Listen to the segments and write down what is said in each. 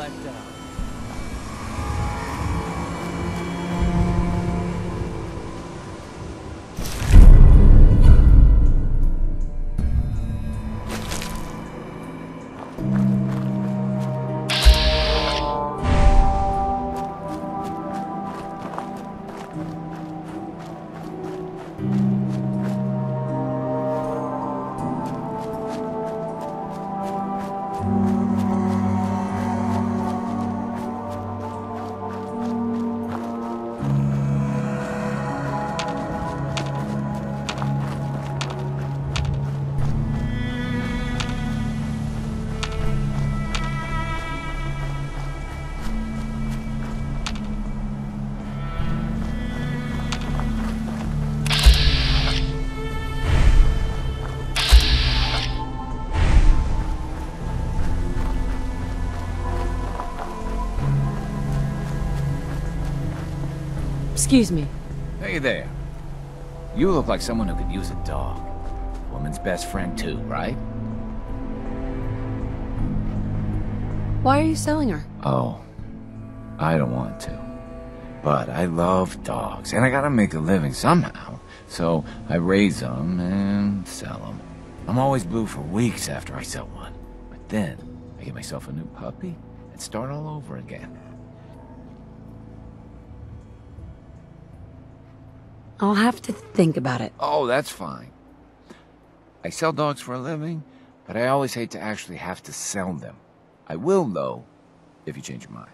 let down. Excuse me. Hey there. You look like someone who could use a dog. Woman's best friend too, right? Why are you selling her? Oh, I don't want to. But I love dogs, and I gotta make a living somehow. So I raise them and sell them. I'm always blue for weeks after I sell one. But then, I get myself a new puppy and start all over again. I'll have to think about it. Oh, that's fine. I sell dogs for a living, but I always hate to actually have to sell them. I will, though, if you change your mind.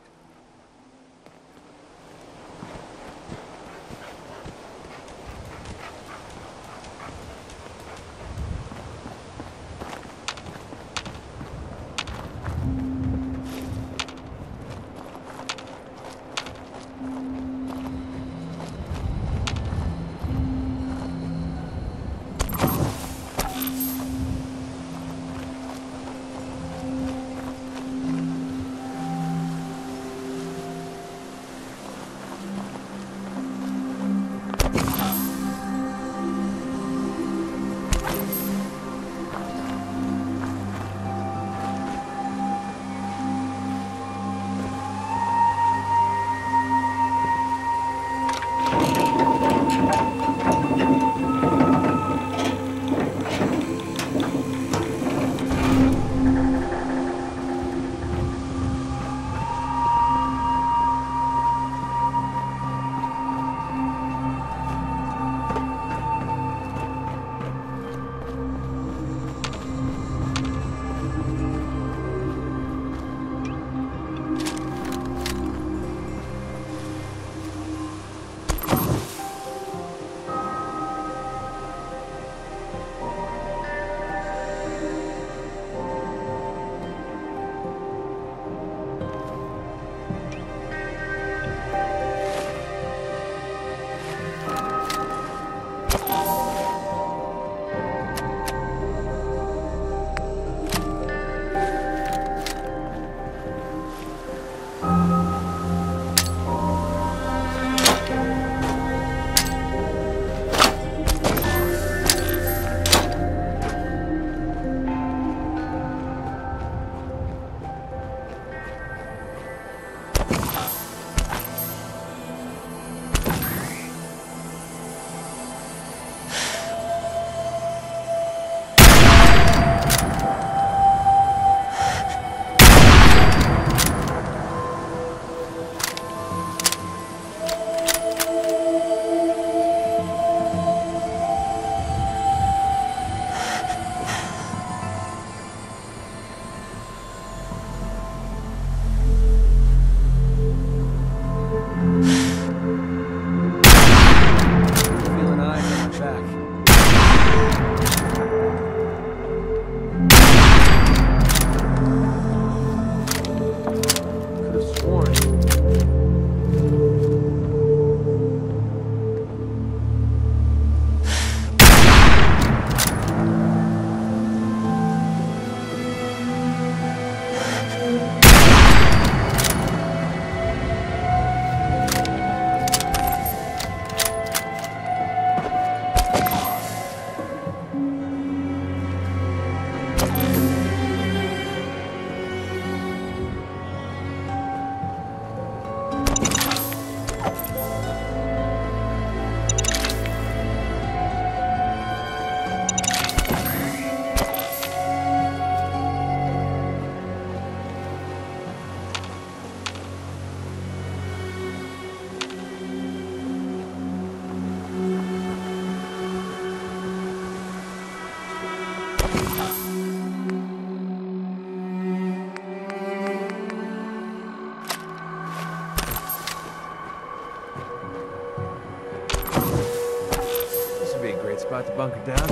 spot to bunker down?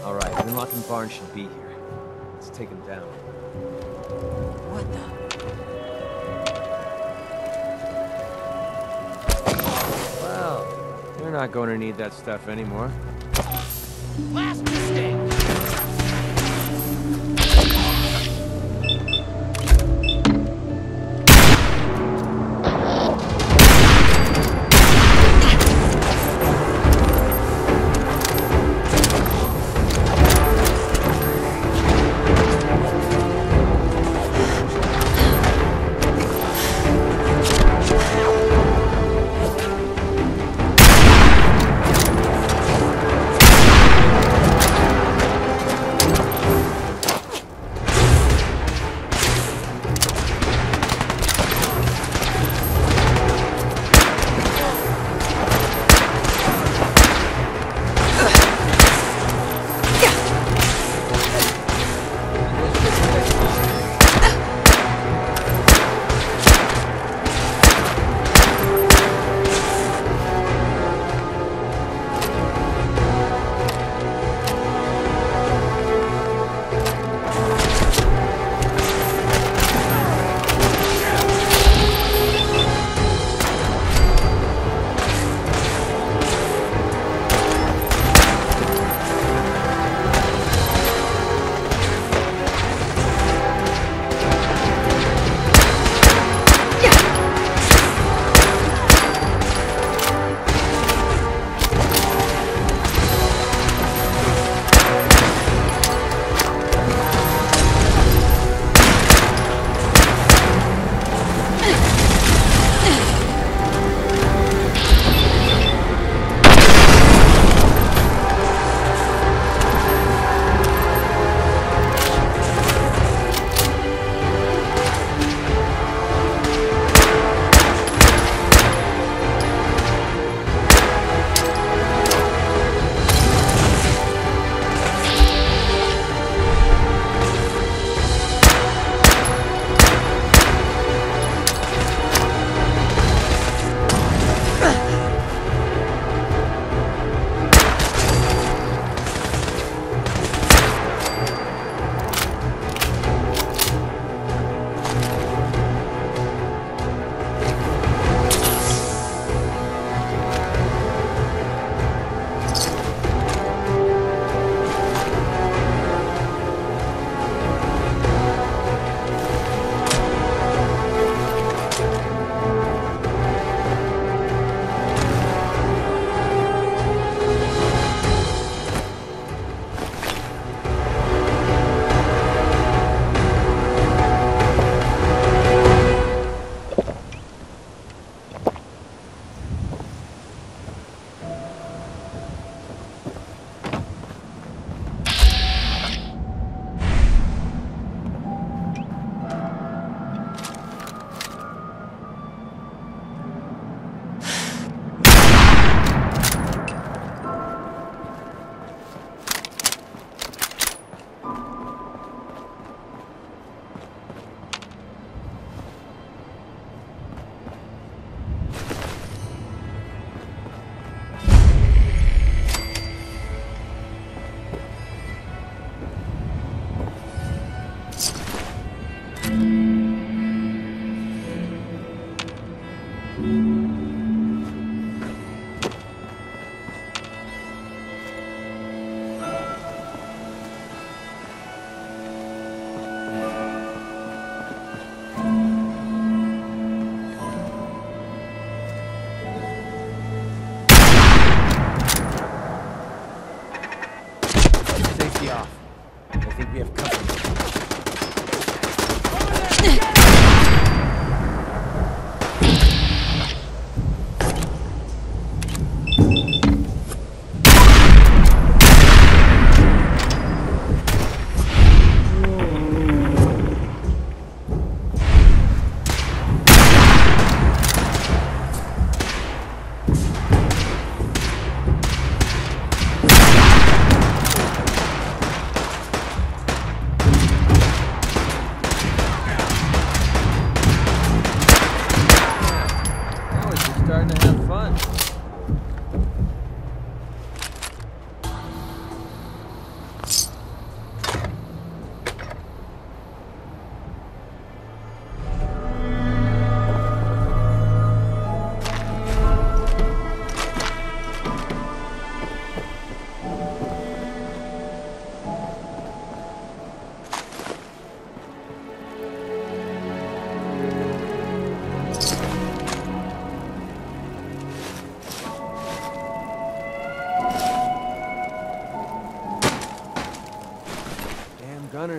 Alright, Winlock and Barnes should be here. Let's take them down. What the? Well, you're not going to need that stuff anymore. Last mistake!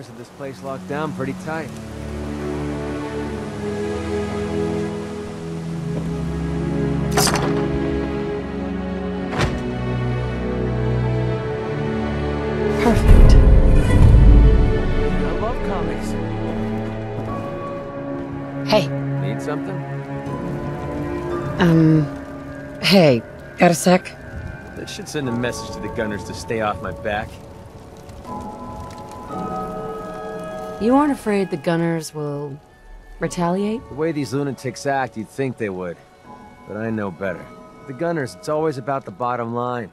Gunners had this place locked down pretty tight. Perfect. I love comics. Hey. Need something? Hey. Got a sec? That should send a message to the Gunners to stay off my back. You aren't afraid the Gunners will retaliate? The way these lunatics act, you'd think they would. But I know better. The Gunners, it's always about the bottom line.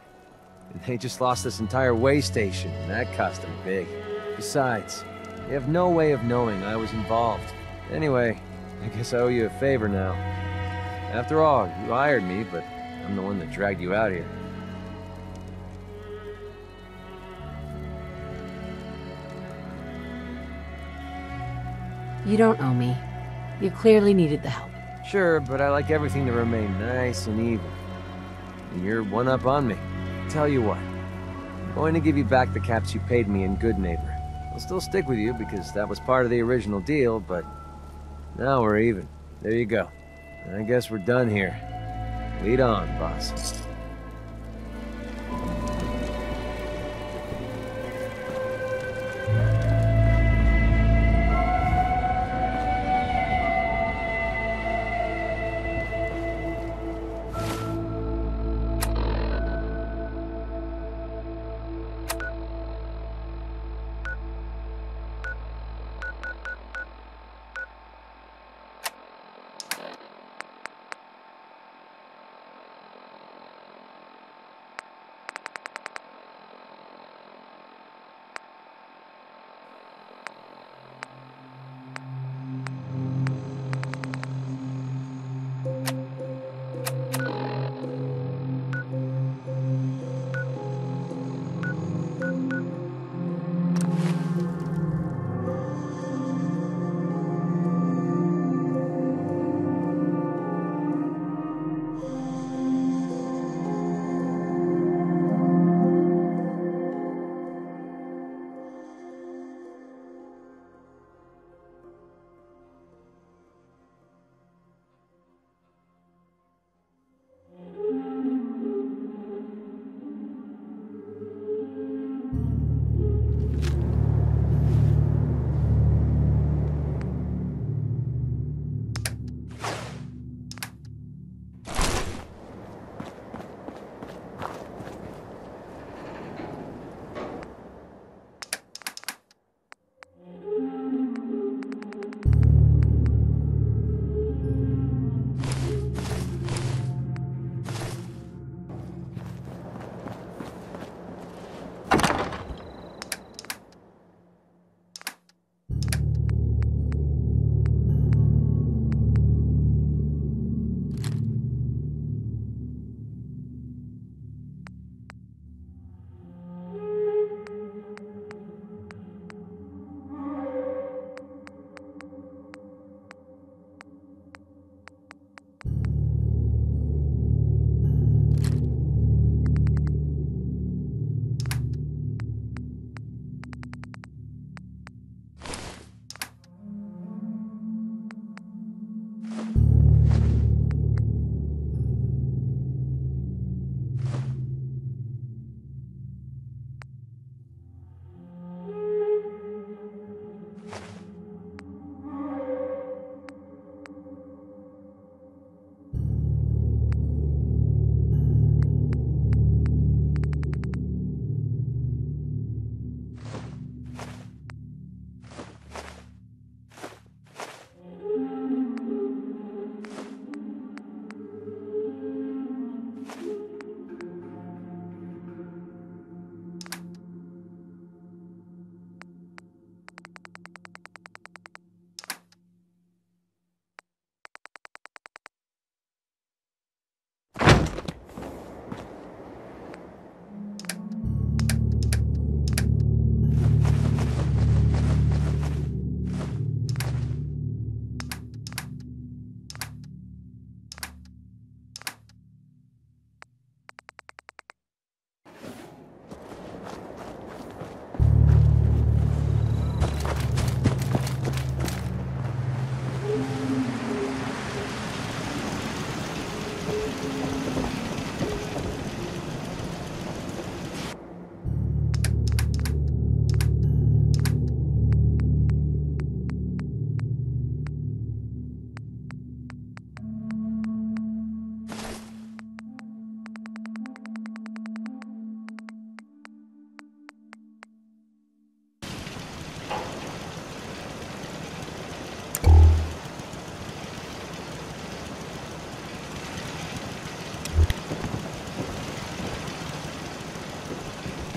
And they just lost this entire way station, and that cost them big. Besides, they have no way of knowing I was involved. Anyway, I guess I owe you a favor now. After all, you hired me, but I'm the one that dragged you out here. You don't owe me. You clearly needed the help. Sure, but I like everything to remain nice and even. And you're one up on me. Tell you what, I'm going to give you back the caps you paid me in Good Neighbor. I'll still stick with you because that was part of the original deal, but now we're even. There you go. I guess we're done here. Lead on, boss.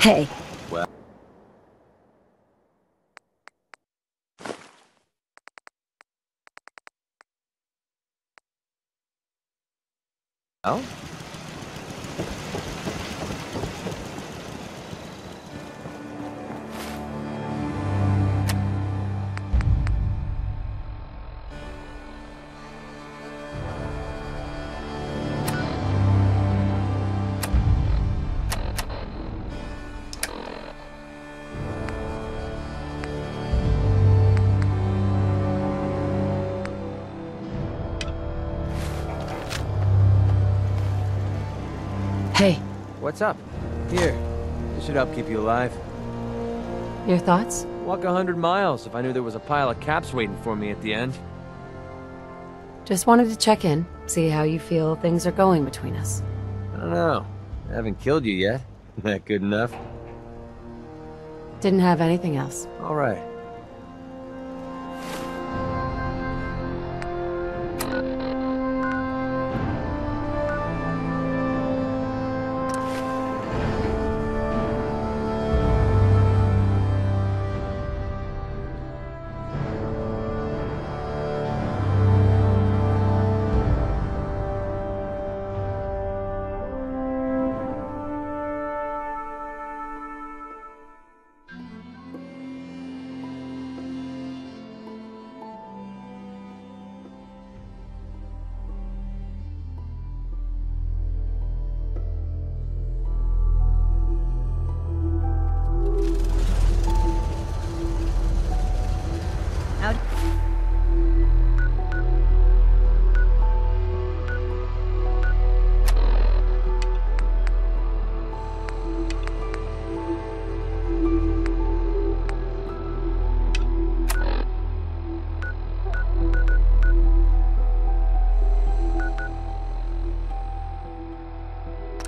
Hey. Well... Oh? Hey. What's up? Here. This should help keep you alive. Your thoughts? Walk 100 miles if I knew there was a pile of caps waiting for me at the end. Just wanted to check in, see how you feel things are going between us. I don't know. I haven't killed you yet. That good enough? Didn't have anything else. All right.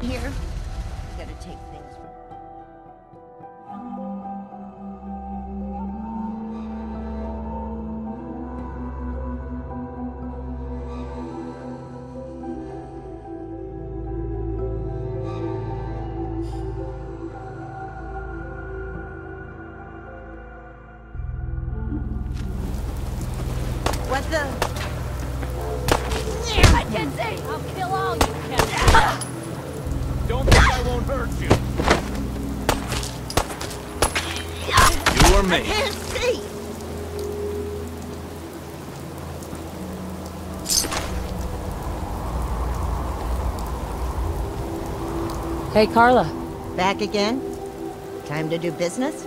Here, gotta take things. What the? I can see! I'll kill all you cats! Don't think I won't hurt you. You or me? I can't see. Hey, Carla. Back again? Time to do business?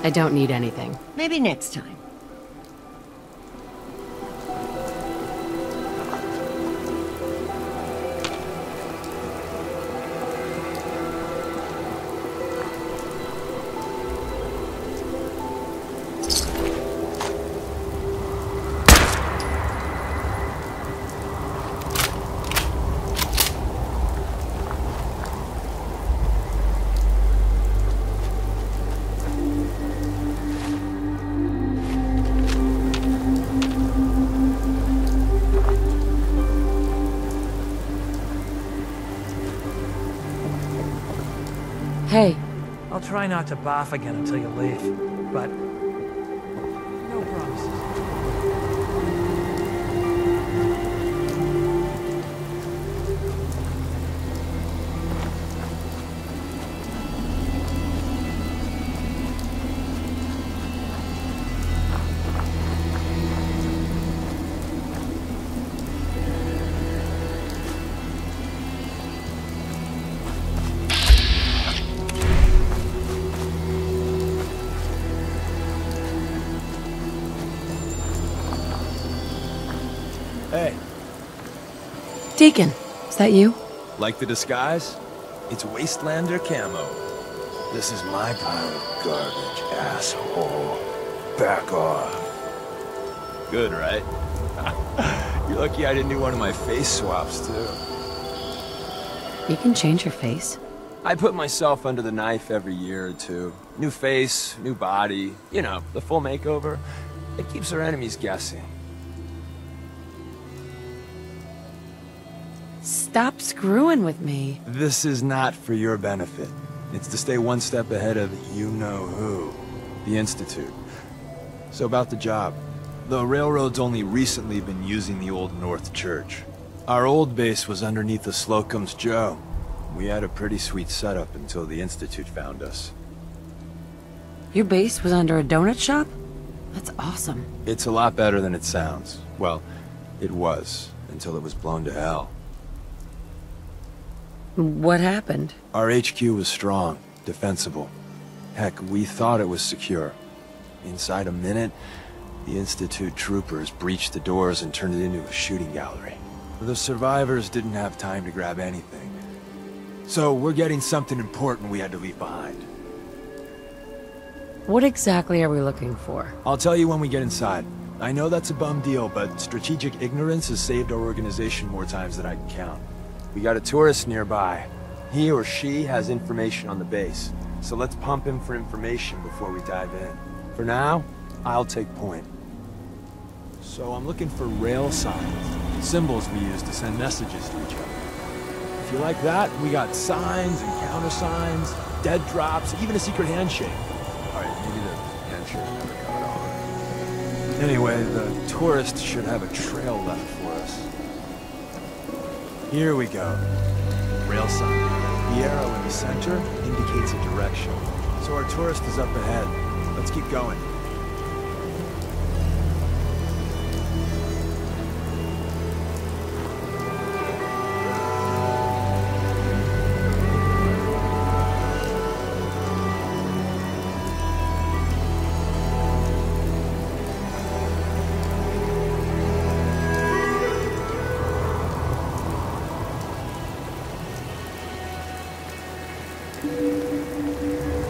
I don't need anything. Maybe next time. Hey. I'll try not to barf again until you leave, but no promises. Hey, Deacon, is that you? like the disguise? It's Wastelander camo. This is my pile of garbage, asshole. Back off. Good, right? You're lucky I didn't do one of my face swaps, too. You can change your face. I put myself under the knife every year or two. New face, new body, you know, the full makeover. It keeps our enemies guessing. Stop screwing with me. This is not for your benefit. It's to stay one step ahead of you-know-who, the Institute. So about the job. The railroad's only recently been using the Old North Church. Our old base was underneath the Slocum's Joe. We had a pretty sweet setup until the Institute found us. Your base was under a donut shop? That's awesome. It's a lot better than it sounds. Well, it was, until it was blown to hell. What happened? Our HQ was strong, defensible. Heck, we thought it was secure. Inside a minute, the Institute troopers breached the doors and turned it into a shooting gallery. The survivors didn't have time to grab anything. So we're getting something important we had to leave behind. What exactly are we looking for? I'll tell you when we get inside. I know that's a bum deal, but strategic ignorance has saved our organization more times than I can count. We got a tourist nearby. He or she has information on the base, so let's pump him for information before we dive in. For now, I'll take point. So I'm looking for rail signs, symbols we use to send messages to each other. If you like that, we got signs and countersigns, dead drops, even a secret handshake. Alright, maybe the handshake never got on. Anyway, the tourist should have a trail left for us. Here we go. Rail sign. The arrow in the center indicates a direction. So our tourist is up ahead. Let's keep going.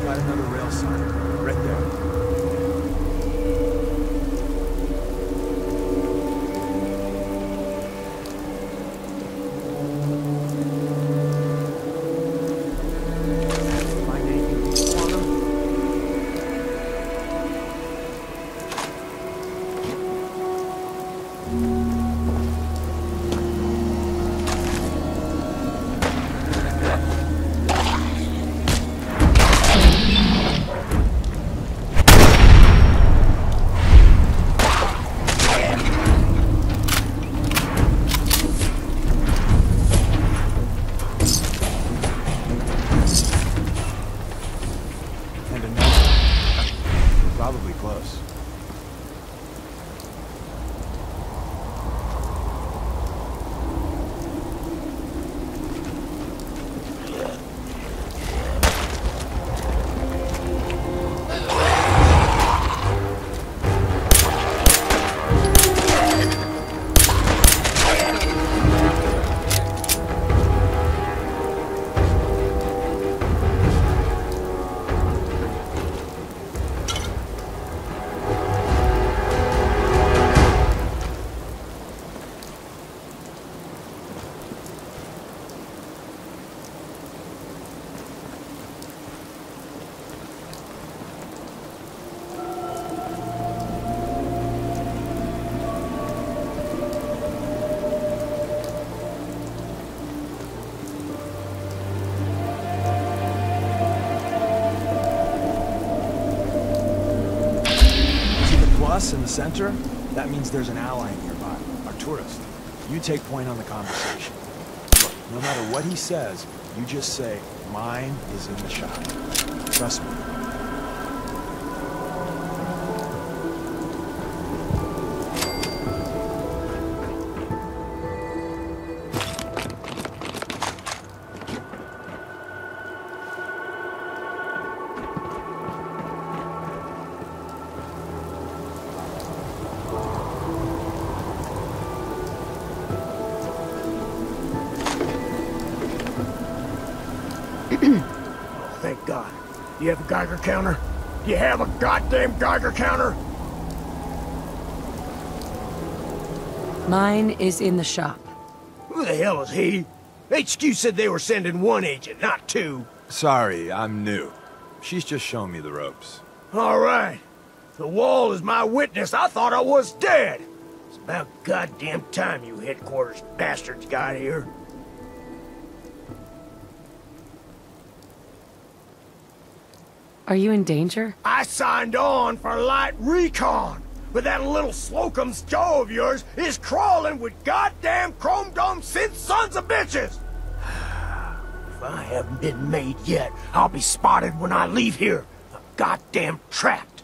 Got another rail sign, right there. Find anything useful on them? And another. Probably close. Plus in the center, that means there's an ally nearby, our tourist. You take point on the conversation. Look, no matter what he says, you just say, mine is in the shop. Trust me. Oh, thank God. Do you have a Geiger counter? Do you have a goddamn Geiger counter? Mine is in the shop. Who the hell is he? HQ said they were sending one agent, not two. Sorry, I'm new. She's just showing me the ropes. All right. The wall is my witness. I thought I was dead. It's about goddamn time you headquarters bastards got here. Are you in danger? I signed on for light recon, but that little Slocum's Joe of yours is crawling with goddamn chrome dome synth sons of bitches! If I haven't been made yet, I'll be spotted when I leave here. I'm goddamn trapped.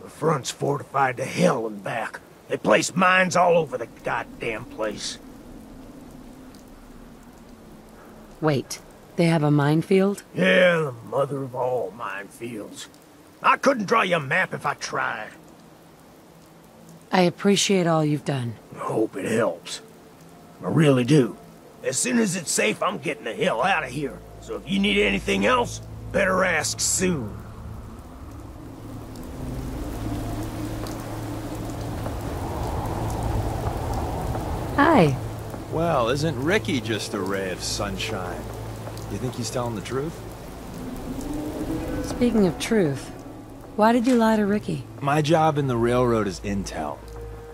The front's fortified to hell and back. They place mines all over the goddamn place. Wait, they have a minefield? Yeah, the mother of all minefields. I couldn't draw you a map if I tried. I appreciate all you've done. I hope it helps. I really do. As soon as it's safe, I'm getting the hell out of here. So if you need anything else, better ask soon. Hi. Well, isn't Ricky just a ray of sunshine? You think he's telling the truth? Speaking of truth, why did you lie to Ricky? My job in the railroad is intel.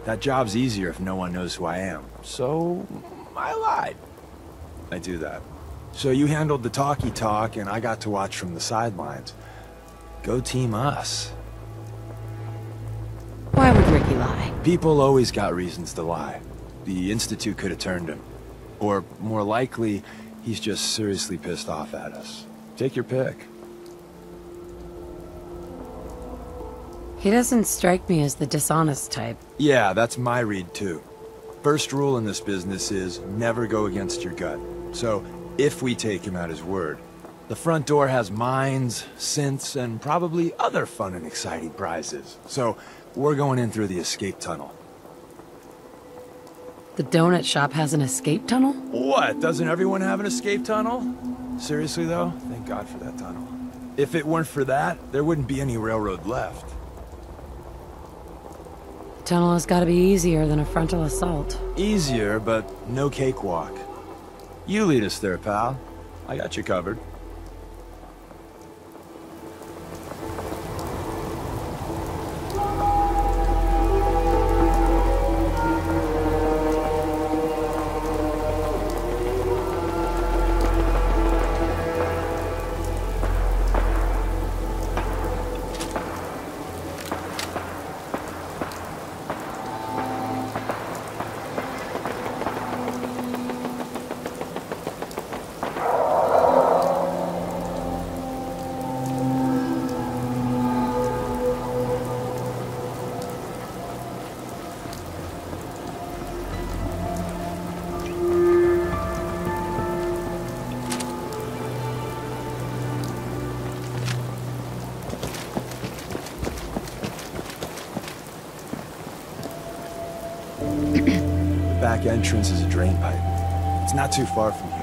That job's easier if no one knows who I am. So, I lied. I do that. So you handled the talky talk, and I got to watch from the sidelines. Go team us. Why would Ricky lie? People always got reasons to lie. The Institute could have turned him. Or, more likely, he's just seriously pissed off at us. Take your pick. He doesn't strike me as the dishonest type. Yeah, that's my read too. First rule in this business is never go against your gut. So, if we take him at his word, the front door has mines, synths, and probably other fun and exciting prizes. So, we're going in through the escape tunnel. The donut shop has an escape tunnel? What? Doesn't everyone have an escape tunnel? Seriously though, thank God for that tunnel. If it weren't for that, there wouldn't be any railroad left. The tunnel has got to be easier than a frontal assault. Easier, but no cakewalk. You lead us there, pal. I got you covered. The back entrance is a drain pipe. It's not too far from here.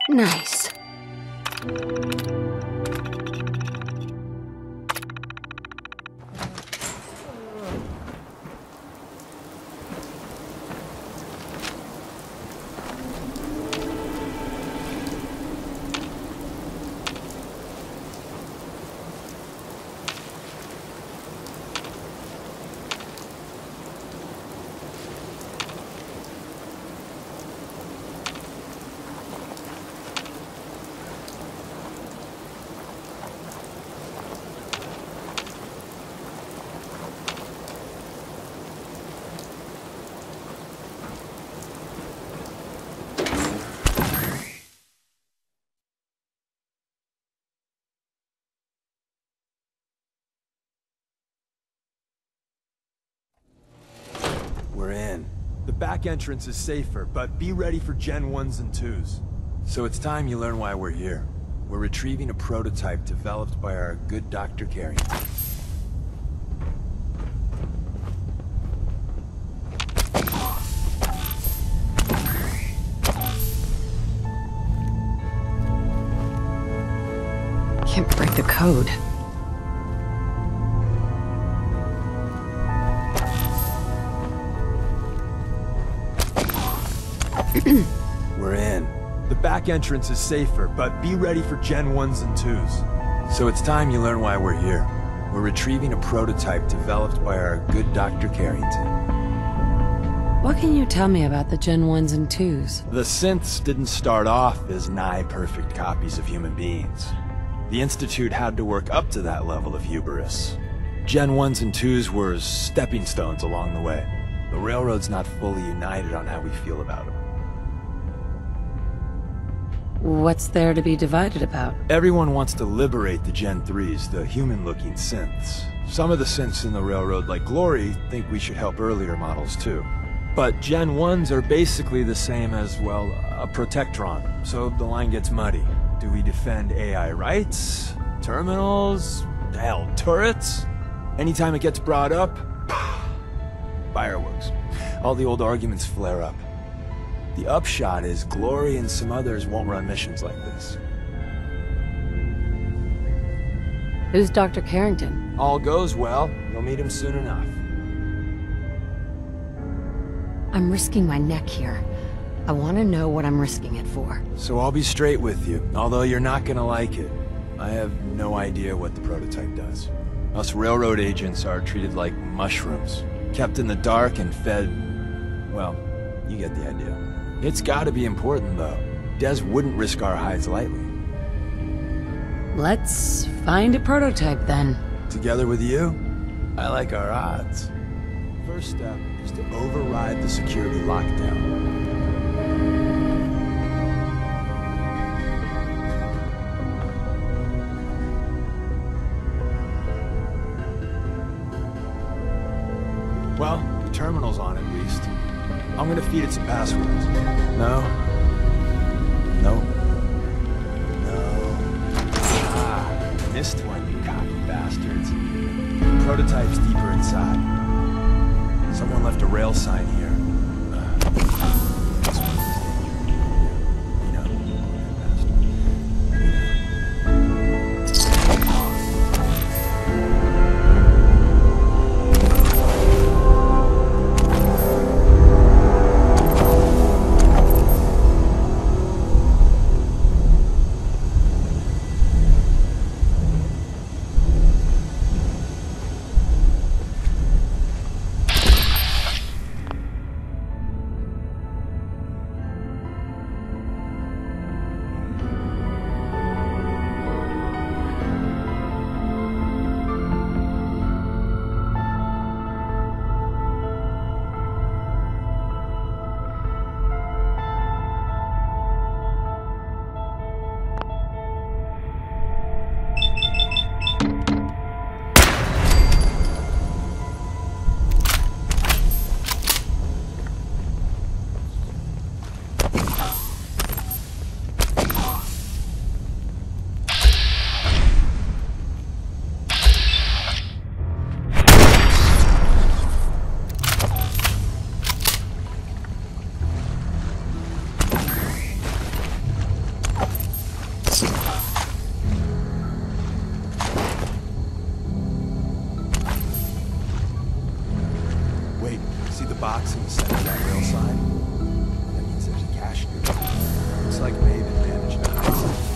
Nice. The back entrance is safer, but be ready for Gen 1s and 2s. So it's time you learn why we're here. We're retrieving a prototype developed by our good Dr. Carrington. Can't break the code. We're in. The back entrance is safer, but be ready for Gen 1s and 2s. So it's time you learn why we're here. We're retrieving a prototype developed by our good Dr. Carrington. What can you tell me about the Gen 1s and 2s? The synths didn't start off as nigh-perfect copies of human beings. The Institute had to work up to that level of hubris. Gen 1s and 2s were stepping stones along the way. The Railroad's not fully united on how we feel about them. What's there to be divided about? Everyone wants to liberate the Gen 3s, the human-looking synths. Some of the synths in the Railroad, like Glory, think we should help earlier models too. But Gen 1s are basically the same as, well, a Protectron, so the line gets muddy. Do we defend AI rights? Terminals? Hell, turrets? Anytime it gets brought up, fireworks. All the old arguments flare up. The upshot is Glory and some others won't run missions like this. Who's Dr. Carrington? All goes well, you'll meet him soon enough. I'm risking my neck here. I want to know what I'm risking it for. So I'll be straight with you, although you're not gonna like it. I have no idea what the prototype does. Us Railroad agents are treated like mushrooms, kept in the dark and fed... well, you get the idea. It's gotta be important, though. Des wouldn't risk our hides lightly. Let's find a prototype, then. Together with you, I like our odds. First step is to override the security lockdown. Well, the terminal's on at least. I'm gonna feed it some passwords. No. No. No. Ah, missed one, you cocky bastards. The prototype's deeper inside. Someone left a rail sign here. This one is dangerous. You know, that bastard. Box in the center of that rail sign. That means there's a cache near it. Looks like Maven managed to hide something.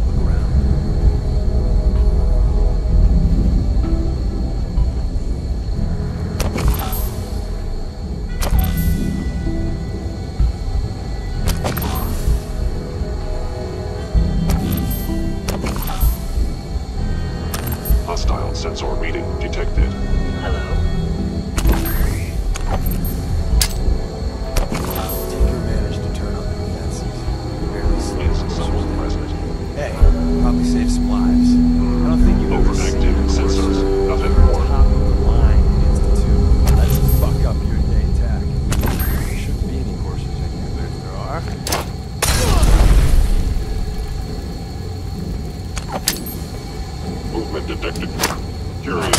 Look around. Hostile sensor reading detected. Tinker managed to turn on the defenses. Barely Is someone present? Hey, probably saved some lives. I don't think you ever Overactive sensors. Nothing more. top of the line against the two. Threat detected. Curious.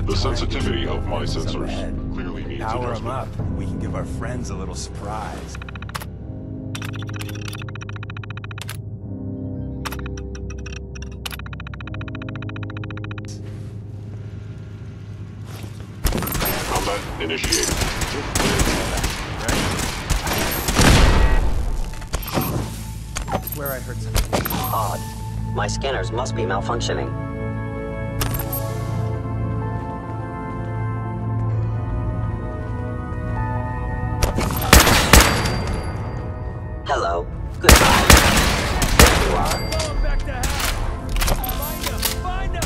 The sensitivity of my sensors clearly needs Power them adjustment. up. We can give our friends a little surprise. Combat initiated. Where I heard something. Odd. My scanners must be malfunctioning. Hello. Goodbye. There you are. Going back to hell. Find him! Find him!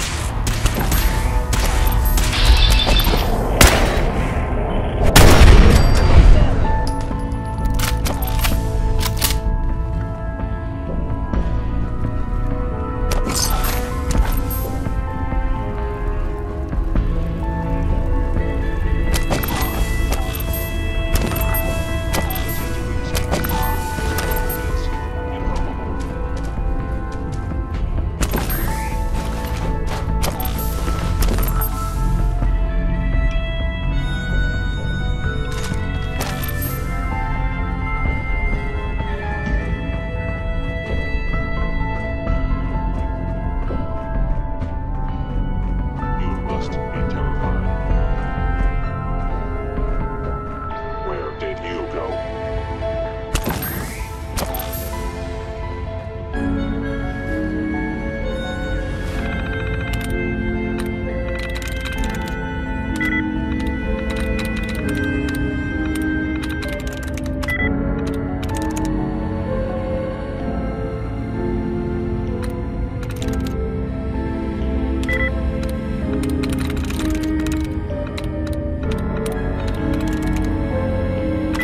You must be terrified. Where did you go?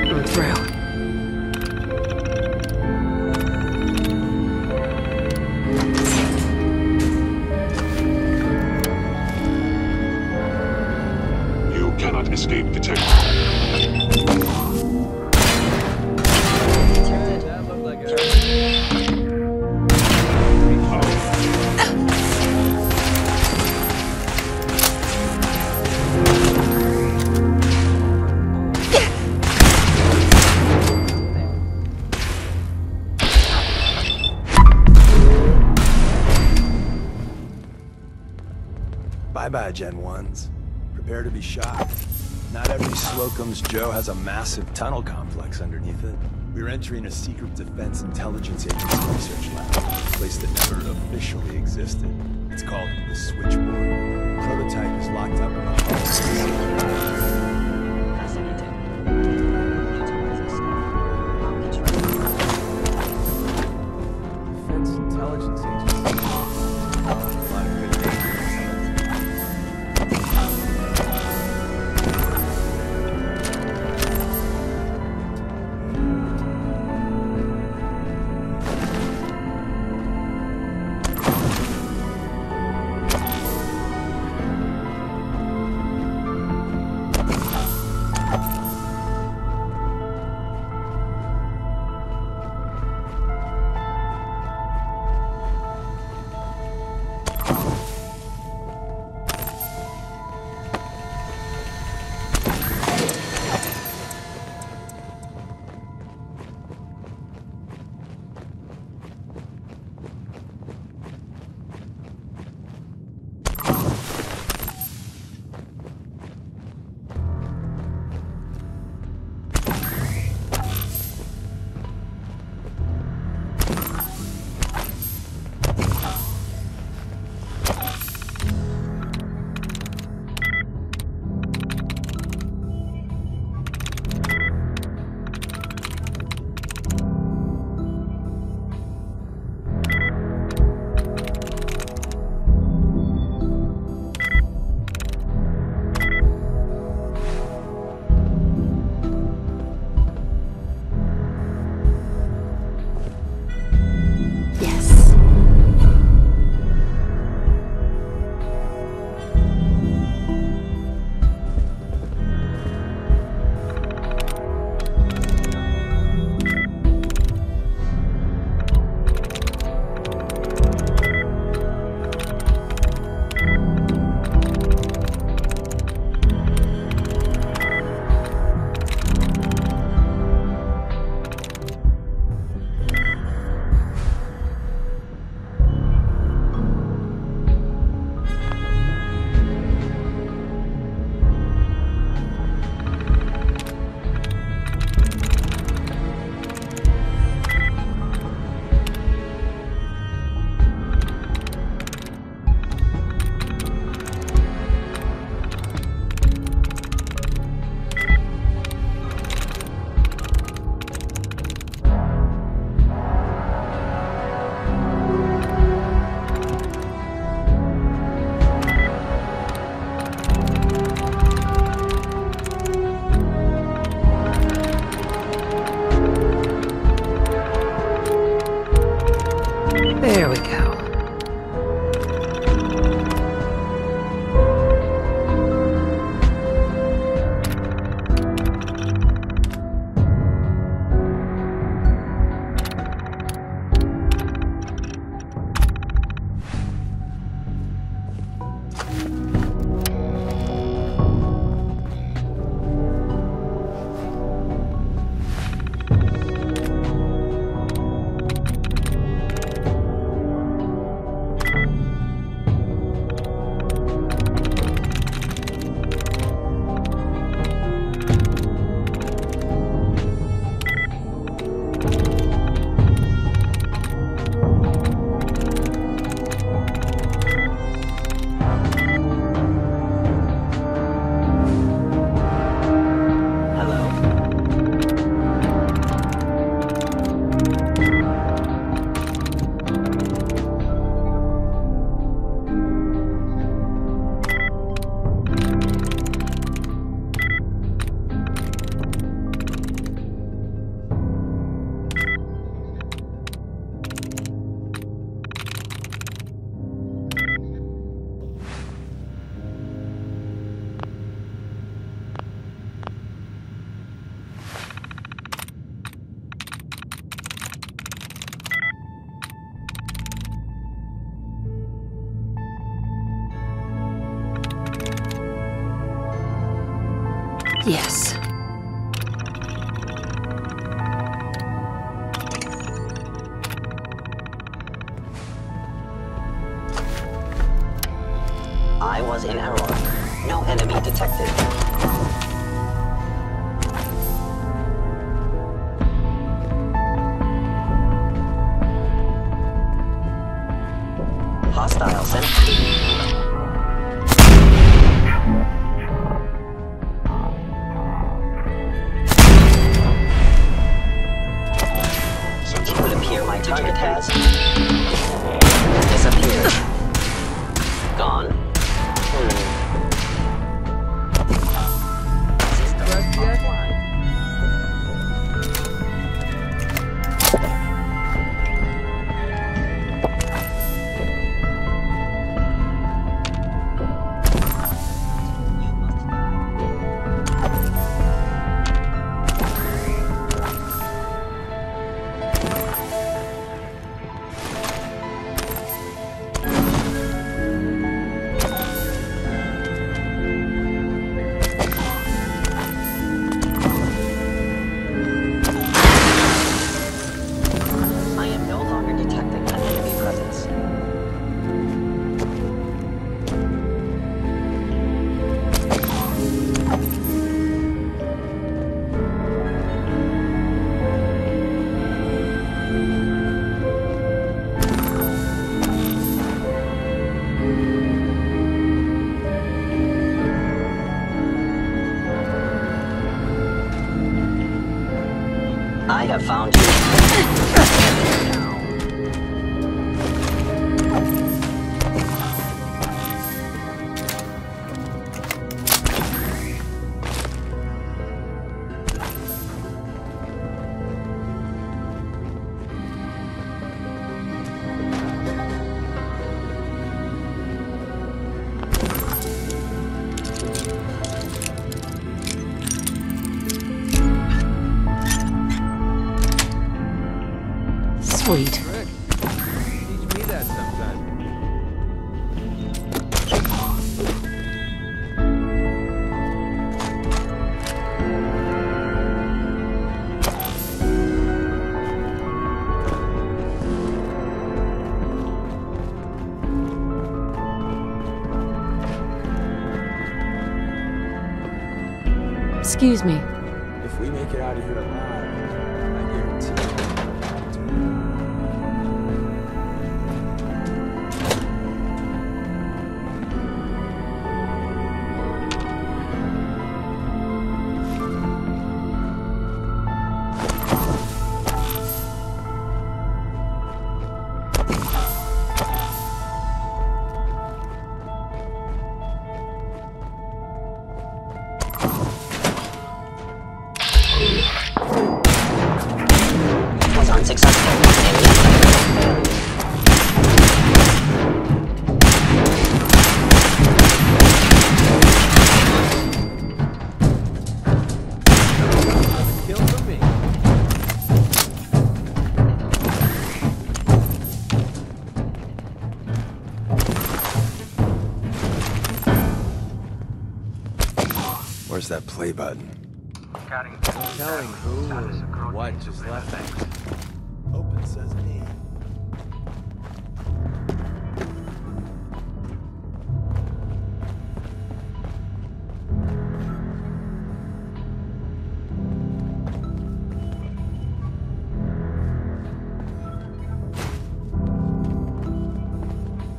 We're through. You cannot escape detection. That looked like a... Bye-bye, Gen 1s. Prepare to be shocked. Not every Slocum's Joe has a massive tunnel complex underneath it. We're entering a secret defense intelligence agency research lab, a place that never officially existed. It's called the Switchboard. The prototype is locked up in a Defense intelligence agency. A lot of good data. Yes. I was in error. No enemy detected. Hostile sent. It would appear my target has disappeared. Gone. I am no longer detecting an enemy presence. I have found you. Sweet. Rick, teach me that sometime. Excuse me. If we make it out of here alive, I guarantee you. Was unsuccessful. Kill for me. Where's that play button? No telling who or what just left. Open sesame.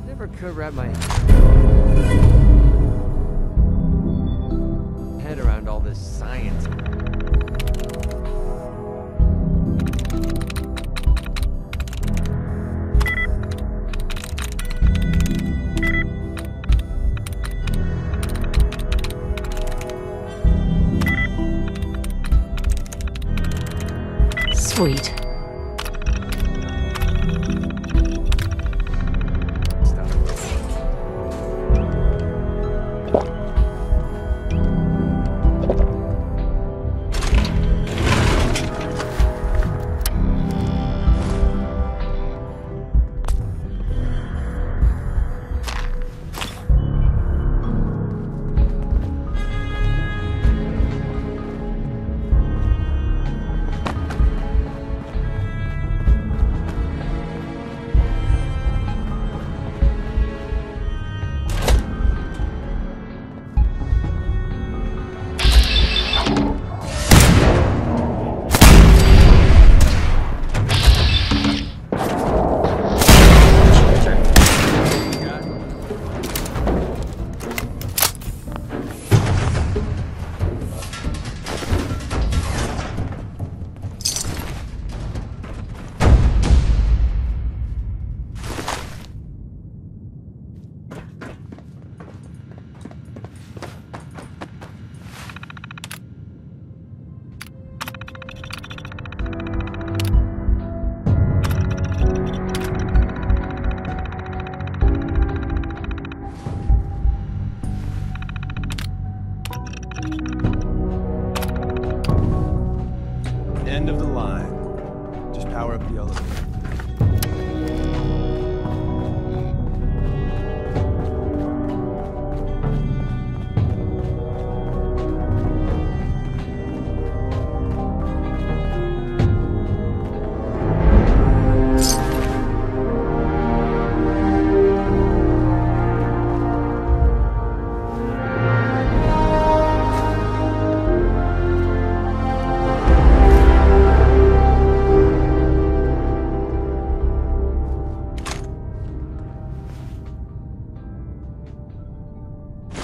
Never could wrap my head around all this science. Sweet. End of the line. Just power up the elevator.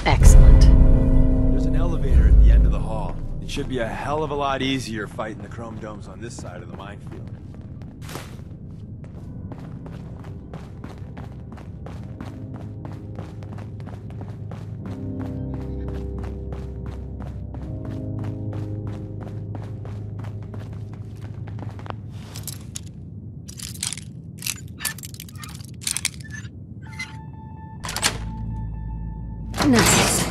Excellent. There's an elevator at the end of the hall. It should be a hell of a lot easier fighting the chrome domes on this side of the minefield. Nice.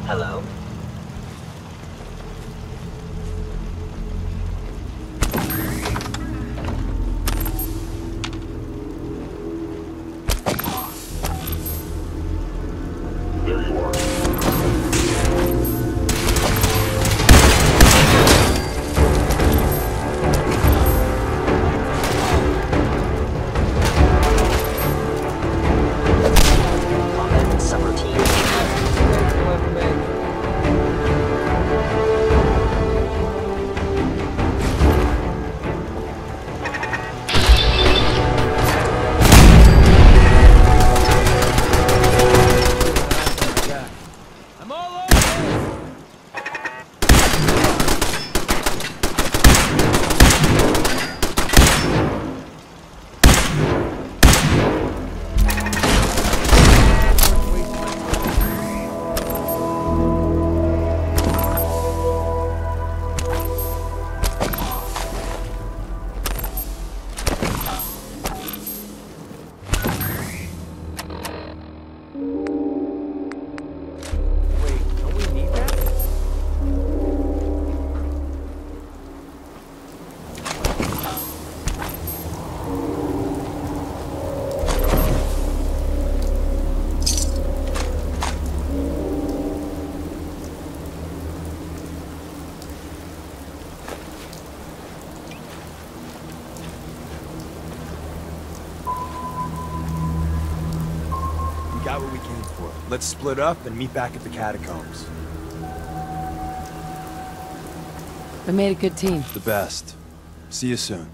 Hello? There you are. Combat subroutine. I'm all over this! Wait, don't we need that? We got what we came for. Let's split up and meet back at the catacombs. We made a good team. The best. See you soon.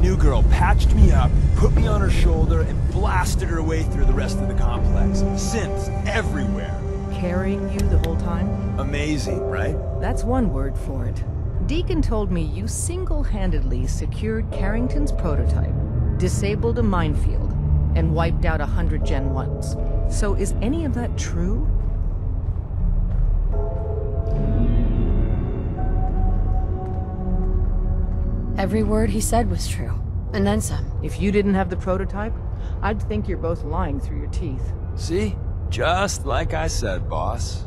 new girl patched me up, put me on her shoulder, and blasted her way through the rest of the complex. Synths everywhere. Carrying you the whole time? Amazing, right? That's one word for it. Deacon told me you single-handedly secured Carrington's prototype, disabled a minefield, and wiped out 100 Gen 1s. So is any of that true? Every word he said was true, and then some. If you didn't have the prototype, I'd think you're both lying through your teeth. See? Just like I said, boss.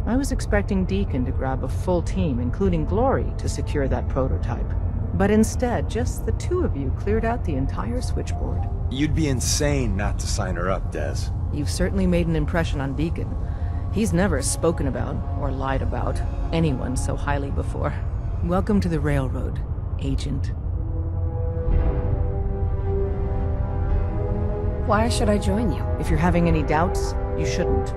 I was expecting Deacon to grab a full team, including Glory, to secure that prototype. But instead, just the two of you cleared out the entire switchboard. You'd be insane not to sign her up, Des. You've certainly made an impression on Deacon. He's never spoken about, or lied about, anyone so highly before. Welcome to the Railroad, Agent. Why should I join you? If you're having any doubts, you shouldn't.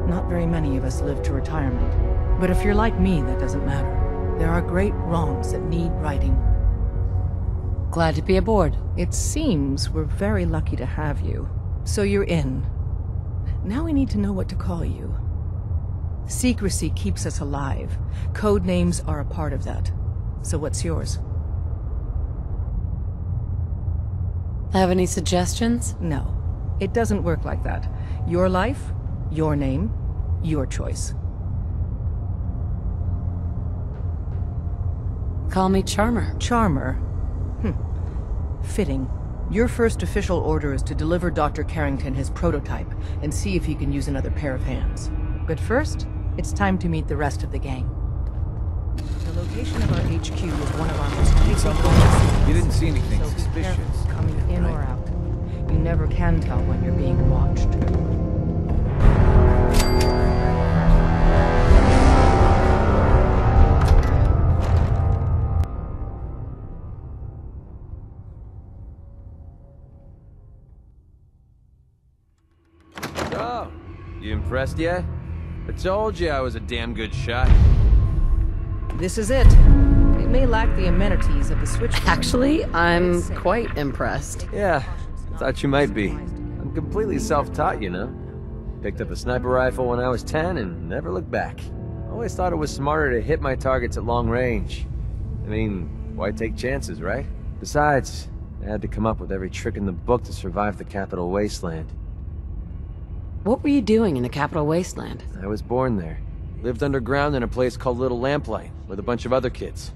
Not very many of us live to retirement. But if you're like me, that doesn't matter. There are great wrongs that need righting. Glad to be aboard. It seems we're very lucky to have you. So you're in. Now we need to know what to call you. Secrecy keeps us alive. Code names are a part of that. So what's yours? Have any suggestions? No. It doesn't work like that. Your life, your name, your choice. Call me Charmer. Charmer? Fitting. Your first official order is to deliver Dr. Carrington his prototype and see if he can use another pair of hands. But first, it's time to meet the rest of the gang. The location of our HQ is one of our most high-profile. You didn't see anything so suspicious. Be careful coming in or out. You never can tell when you're being watched. So, you impressed yet? I told you I was a damn good shot. This is it. It may lack the amenities of the switchboard. Actually, I'm quite impressed. Yeah, thought you might be. I'm completely self-taught, you know. Picked up a sniper rifle when I was 10 and never looked back. Always thought it was smarter to hit my targets at long range. I mean, why take chances, right? Besides, I had to come up with every trick in the book to survive the Capital Wasteland. What were you doing in the Capital Wasteland? I was born there. Lived underground in a place called Little Lamplight, with a bunch of other kids.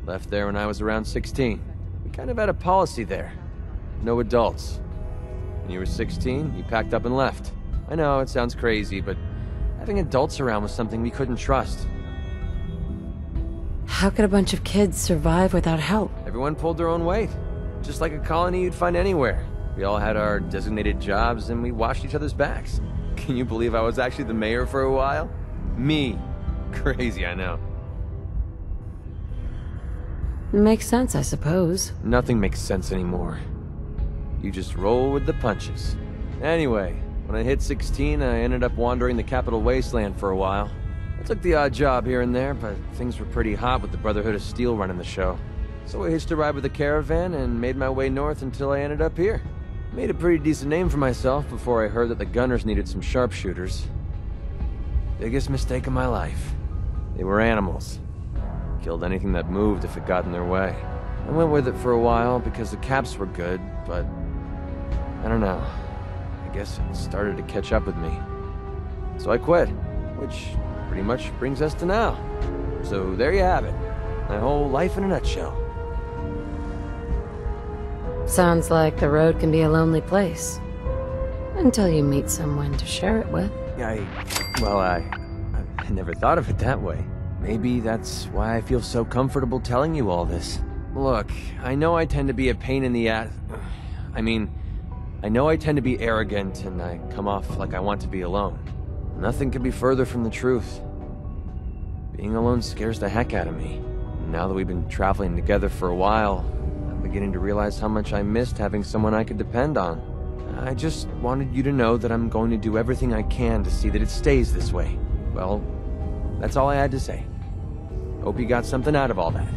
Left there when I was around 16. We kind of had a policy there. No adults. When you were 16, you packed up and left. I know, it sounds crazy, but having adults around was something we couldn't trust. How could a bunch of kids survive without help? Everyone pulled their own weight. Just like a colony you'd find anywhere. We all had our designated jobs and we watched each other's backs. Can you believe I was actually the mayor for a while? Me. Crazy, I know. Makes sense, I suppose. Nothing makes sense anymore. You just roll with the punches. Anyway, when I hit 16, I ended up wandering the Capital Wasteland for a while. I took the odd job here and there, but things were pretty hot with the Brotherhood of Steel running the show. So I hitched a ride with a caravan and made my way north until I ended up here. Made a pretty decent name for myself before I heard that the Gunners needed some sharpshooters. Biggest mistake of my life. They were animals. Killed anything that moved if it got in their way. I went with it for a while because the caps were good, but I don't know. I guess it started to catch up with me. So I quit, which pretty much brings us to now. So there you have it. My whole life in a nutshell. Sounds like the road can be a lonely place. Until you meet someone to share it with. I never thought of it that way. Maybe that's why I feel so comfortable telling you all this. Look, I know I tend to be a pain in the ass. I know I tend to be arrogant and I come off like I want to be alone. Nothing could be further from the truth. Being alone scares the heck out of me. Now that we've been traveling together for a while, I'm beginning to realize how much I missed having someone I could depend on. I just wanted you to know that I'm going to do everything I can to see that it stays this way. Well, that's all I had to say. Hope you got something out of all that.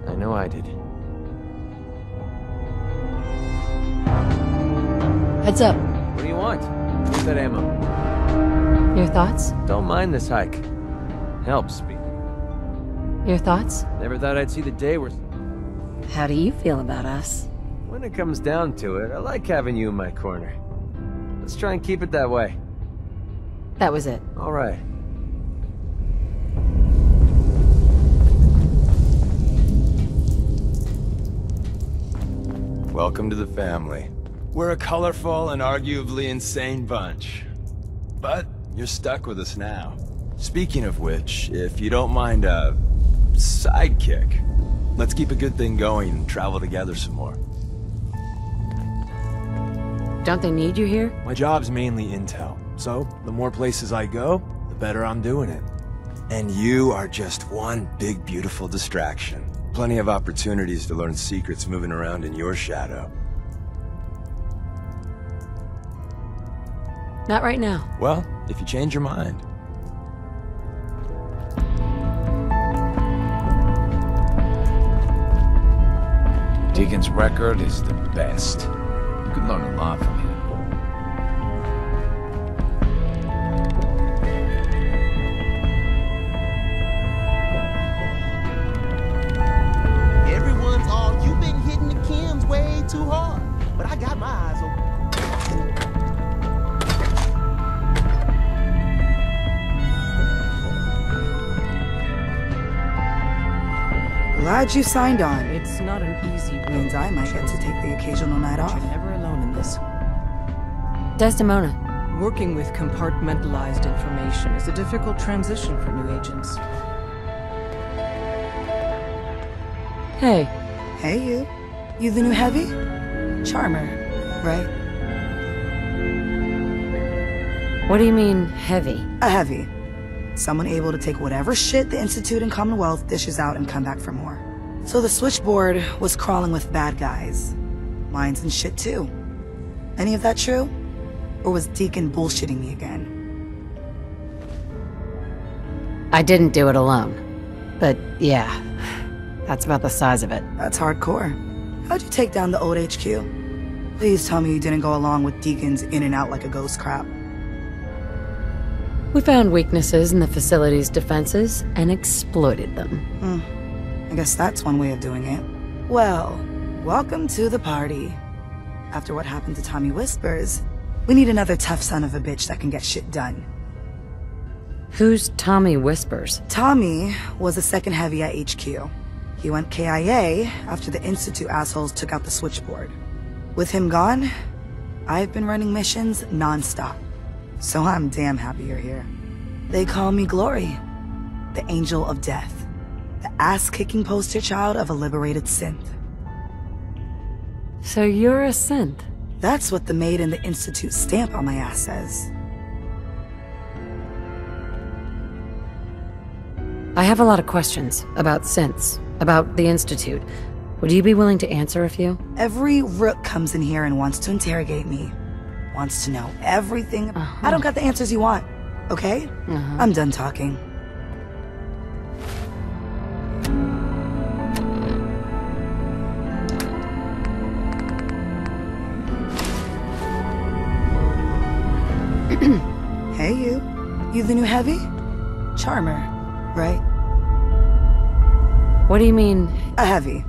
I know I did. Heads up. What do you want? Where's that ammo? Your thoughts? Don't mind this hike. Helps me. Your thoughts? Never thought I'd see the day where... How do you feel about us? When it comes down to it, I like having you in my corner. Let's try and keep it that way. That was it. All right. Welcome to the family. We're a colorful and arguably insane bunch. But you're stuck with us now. Speaking of which, if you don't mind a sidekick, let's keep a good thing going and travel together some more. Don't they need you here? My job's mainly intel, so the more places I go, the better I'm doing it. And you are just one big, beautiful distraction. Plenty of opportunities to learn secrets moving around in your shadow. Not right now. Well, if you change your mind. Deacon's record is the best. You could learn a lot from him. Everyone's all, you've been hitting the chems way too hard. But I got my eyes open. Glad you signed on. It's not an easy road. Means I might get to take the occasional night off. You're never alone in this. Desdemona. Working with compartmentalized information is a difficult transition for new agents. Hey. Hey, you. You the new heavy? Charmer, right? What do you mean, heavy? A heavy. Someone able to take whatever shit the Institute and Commonwealth dishes out and come back for more. So the switchboard was crawling with bad guys. Mines and shit too. Any of that true? Or was Deacon bullshitting me again? I didn't do it alone. But yeah, that's about the size of it. That's hardcore. How'd you take down the old HQ? Please tell me you didn't go along with Deacon's in and out like a ghost crap. We found weaknesses in the facility's defenses and exploited them. I guess that's one way of doing it. Well, welcome to the party. After what happened to Tommy Whispers, we need another tough son of a bitch that can get shit done. Who's Tommy Whispers? Tommy was the second heavy at HQ. He went KIA after the Institute assholes took out the switchboard. With him gone, I've been running missions non-stop. So I'm damn happy you're here. They call me Glory, the Angel of Death, the ass-kicking poster child of a liberated synth. So you're a synth? That's what the Maid in the Institute stamp on my ass says. I have a lot of questions about synths, about the Institute. Would you be willing to answer a few? Every rook comes in here and wants to interrogate me. Wants to know everything. I don't got the answers you want, okay? I'm done talking. Hey, you. You the new heavy? Charmer, right? What do you mean? A heavy.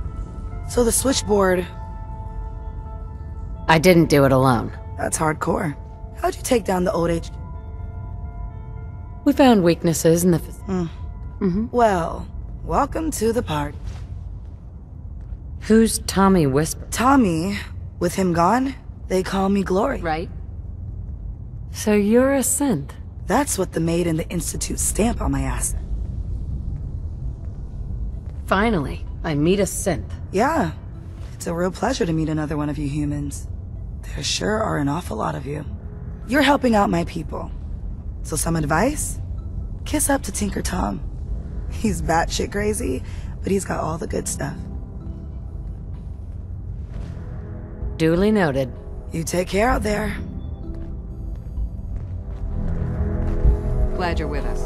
So the switchboard... I didn't do it alone. That's hardcore. How'd you take down the old age? We found weaknesses in the... Well, welcome to the party. Who's Tommy Whisper? Tommy, with him gone, they call me Glory. Right. So you're a synth? That's what the Maid in the Institute stamp on my ass. Finally, I meet a synth. Yeah, it's a real pleasure to meet another one of you humans. There sure are an awful lot of you. You're helping out my people. So some advice? Kiss up to Tinker Tom. He's batshit crazy, but he's got all the good stuff. Duly noted. You take care out there. Glad you're with us.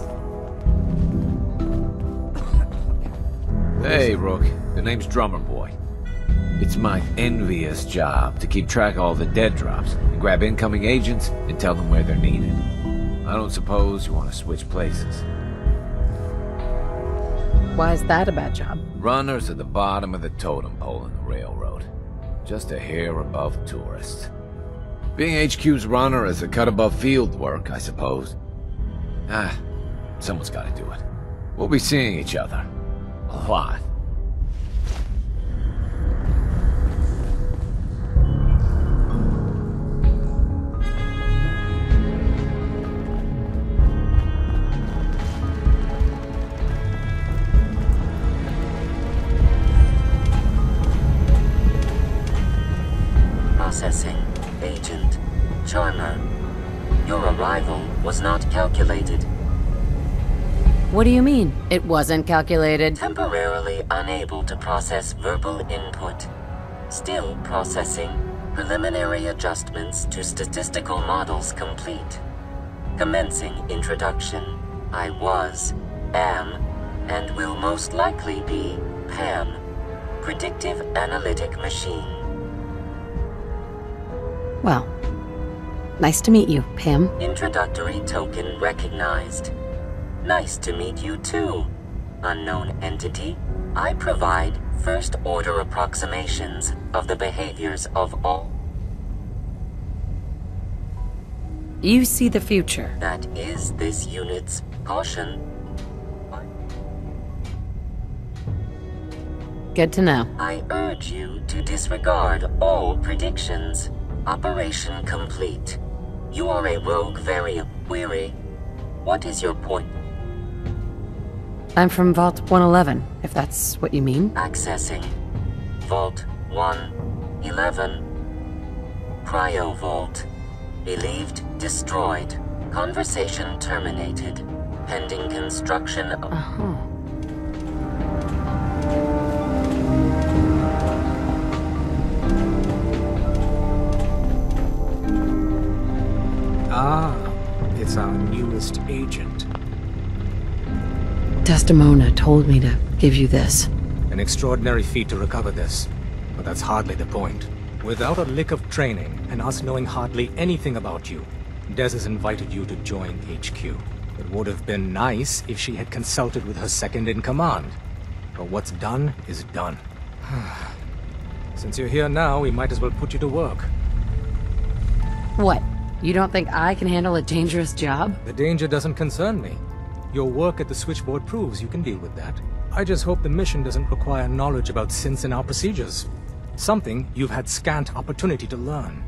Hey, Rook. The name's Drummer Boy. It's my envious job to keep track of all the dead drops, and grab incoming agents and tell them where they're needed. I don't suppose you want to switch places. Why is that a bad job? Runners at the bottom of the totem pole in the railroad. Just a hair above tourists. Being HQ's runner is a cut above field work, I suppose. Someone's gotta do it. We'll be seeing each other. A lot. Processing. Agent Charmer. Your arrival was not calculated. What do you mean, it wasn't calculated? Temporarily unable to process verbal input. Still processing. Preliminary adjustments to statistical models complete. Commencing introduction. I was, am, and will most likely be Pam. Predictive Analytic Machine. Well, nice to meet you, Pam. Introductory token recognized. Nice to meet you too, unknown entity. I provide first-order approximations of the behaviors of all. You see the future. That is this unit's caution. Good to know. I urge you to disregard all predictions. Operation complete. You are a rogue variant. Weary. What is your point? I'm from Vault 111, if that's what you mean. Accessing. Vault 111. Cryo Vault. Believed destroyed. Conversation terminated. Pending construction of... It's our newest agent. Desdemona told me to give you this. An extraordinary feat to recover this, but that's hardly the point. Without a lick of training, and us knowing hardly anything about you, Des has invited you to join HQ. It would have been nice if she had consulted with her second-in-command. But what's done is done. Since you're here now, we might as well put you to work. What? You don't think I can handle a dangerous job? The danger doesn't concern me. Your work at the switchboard proves you can deal with that. I just hope the mission doesn't require knowledge about synths and our procedures. Something you've had scant opportunity to learn.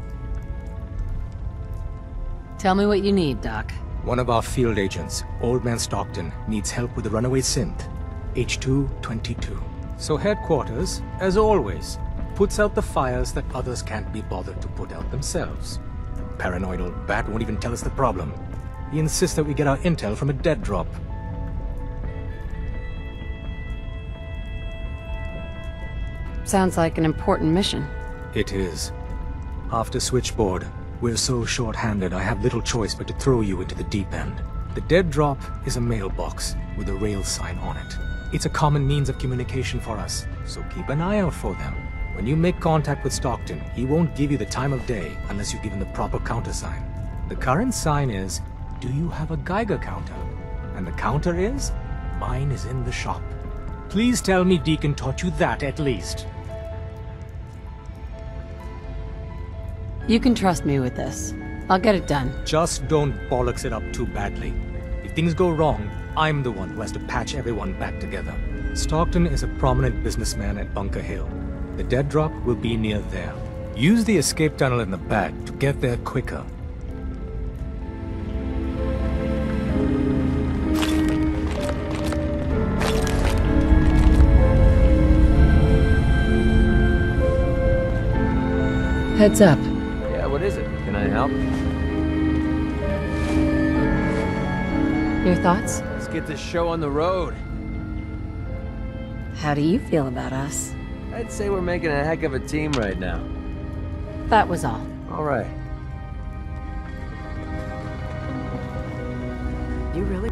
Tell me what you need, Doc. One of our field agents, Old Man Stockton, needs help with the runaway synth, H222. So headquarters, as always, puts out the fires that others can't be bothered to put out themselves. Paranoid old bat won't even tell us the problem. He insists that we get our intel from a dead drop. Sounds like an important mission. It is. After Switchboard, we're so short-handed I have little choice but to throw you into the deep end. The dead drop is a mailbox with a rail sign on it. It's a common means of communication for us, so keep an eye out for them. When you make contact with Stockton, he won't give you the time of day unless you give him the proper countersign. The current sign is, do you have a Geiger counter? And the counter is, mine is in the shop. Please tell me Deacon taught you that at least. You can trust me with this. I'll get it done. Just don't bollocks it up too badly. If things go wrong, I'm the one who has to patch everyone back together. Stockton is a prominent businessman at Bunker Hill. The dead drop will be near there. Use the escape tunnel in the back to get there quicker. Heads up. Yeah, what is it? Can I help? Your thoughts? Let's get this show on the road. How do you feel about us? I'd say we're making a heck of a team right now. That was all. All right. You really